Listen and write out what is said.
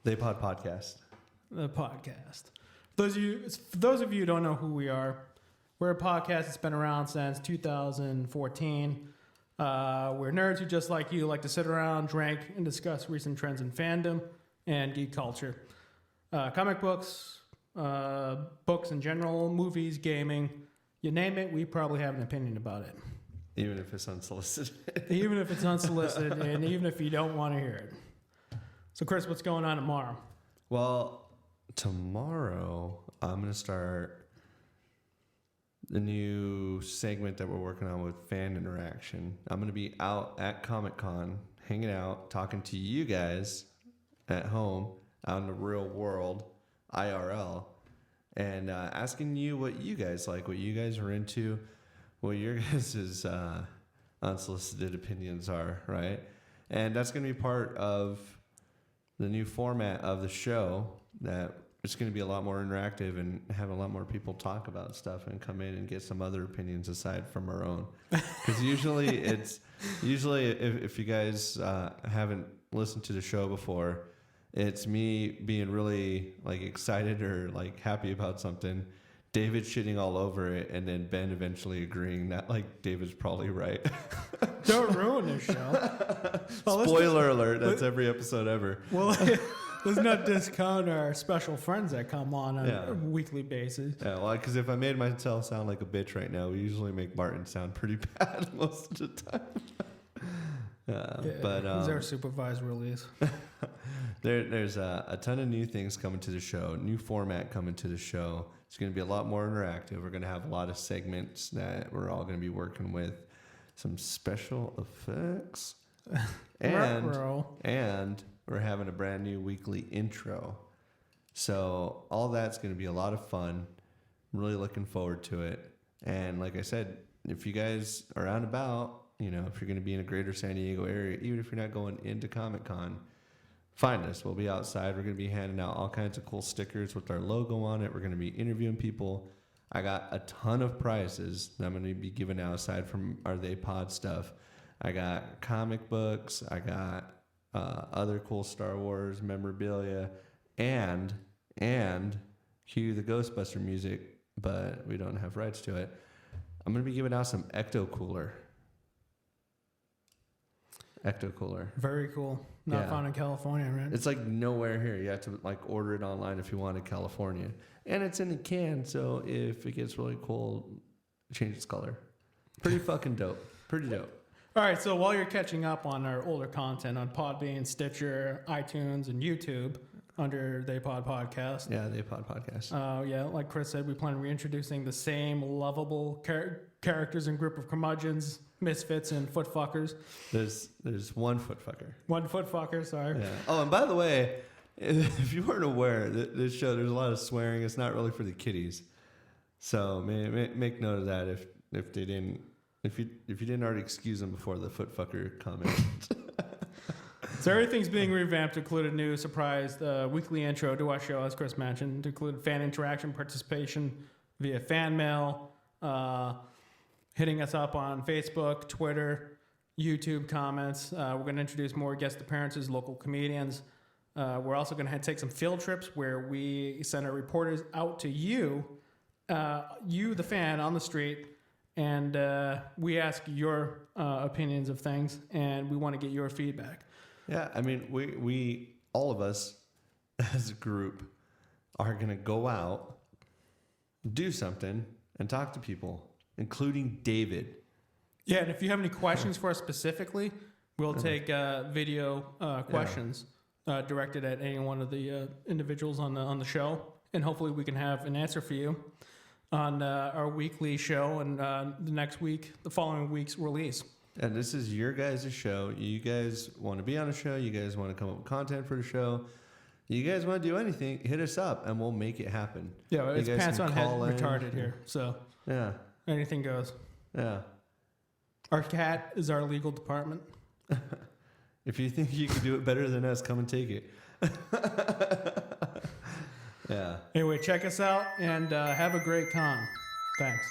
They Pod Podcast. The podcast. For those of you who don't know who we are, we're a podcast that's been around since 2014. We're nerds who, just like you, like to sit around, drink, and discuss recent trends in fandom and geek culture. Comic books, books in general, movies, gaming, you name it, we probably have an opinion about it. Even if it's unsolicited. Even if it's unsolicited, and even if you don't want to hear it. So, Chris, what's going on tomorrow? Well, tomorrow I'm going to start the new segment that we're working on with fan interaction. I'm going to be out at Comic-Con, hanging out, talking to you guys at home, out in the real world, IRL, and asking you what you guys like, what you guys are into, what your guys' unsolicited opinions are, right? And that's going to be part of the new format of the show, that it's going to be a lot more interactive and have a lot more people talk about stuff and come in and get some other opinions aside from our own. Because usually if you guys haven't listened to the show before, it's me being really like excited or like happy about something, David shitting all over it, and then Ben eventually agreeing that like David's probably right. Don't ruin this show. Well, Spoiler alert, that's every episode ever. Well, let's not discount our special friends that come on a weekly basis. Yeah, well, because if I made myself sound like a bitch right now, we usually make Martin sound pretty bad most of the time. But he's our supervised release. There's a ton of new things coming to the show, new format coming to the show. It's going to be a lot more interactive. We're going to have a lot of segments that we're all going to be working with, some special effects, and we're having a brand new weekly intro. So all that's going to be a lot of fun. I'm really looking forward to it. And like I said, if you guys are out and about, if you're going to be in a greater San Diego area, even if you're not going into Comic-Con, find us. We'll be outside. We're going to be handing out all kinds of cool stickers with our logo on it. We're going to be interviewing people. I got a ton of prizes that I'm going to be giving out aside from our They Pod stuff. I got comic books. I got other cool Star Wars memorabilia, and cue the Ghostbuster music, but we don't have rights to it. I'm going to be giving out some Ecto Cooler. Very cool. Not found in California, right? It's like nowhere here. You have to like order it online if you want in California. And it's in a can, so if it gets really cold, change its color. Pretty fucking dope. Pretty dope. All right, so while you're catching up on our older content on Podbean, Stitcher, iTunes, and YouTube under They Pod Podcast. Yeah, They Pod Podcast. Like Chris said, we plan on reintroducing the same lovable characters and group of curmudgeons, misfits, and footfuckers. There's one footfucker. One footfucker, sorry. Yeah. Oh, and by the way, if you weren't aware, this show, there's a lot of swearing. It's not really for the kiddies. So make note of that if they didn't. If you didn't already excuse them before the footfucker comment. So everything's being revamped to include a new surprise weekly intro to our show, as Chris mentioned, to include fan interaction, participation via fan mail, hitting us up on Facebook, Twitter, YouTube comments. We're going to introduce more guest appearances, local comedians. We're also going to take some field trips where we send our reporters out to you, the fan on the street, and we ask your opinions of things, and we want to get your feedback. Yeah, I mean, we all of us as a group are going to go out, do something, and talk to people, including David. Yeah, and if you have any questions for us specifically, we'll take video questions directed at any one of the individuals on the show, and hopefully we can have an answer for you on our weekly show and the following week's release. And this is your guys' show. You guys want to be on a show. You guys want to come up with content for the show. You guys want to do anything, hit us up, and we'll make it happen. Yeah, it's pants on head retarded here. So yeah, anything goes. Yeah. Our cat is our legal department. If you think you can do it better than us, come and take it. Yeah. Anyway, check us out and have a great con. Thanks.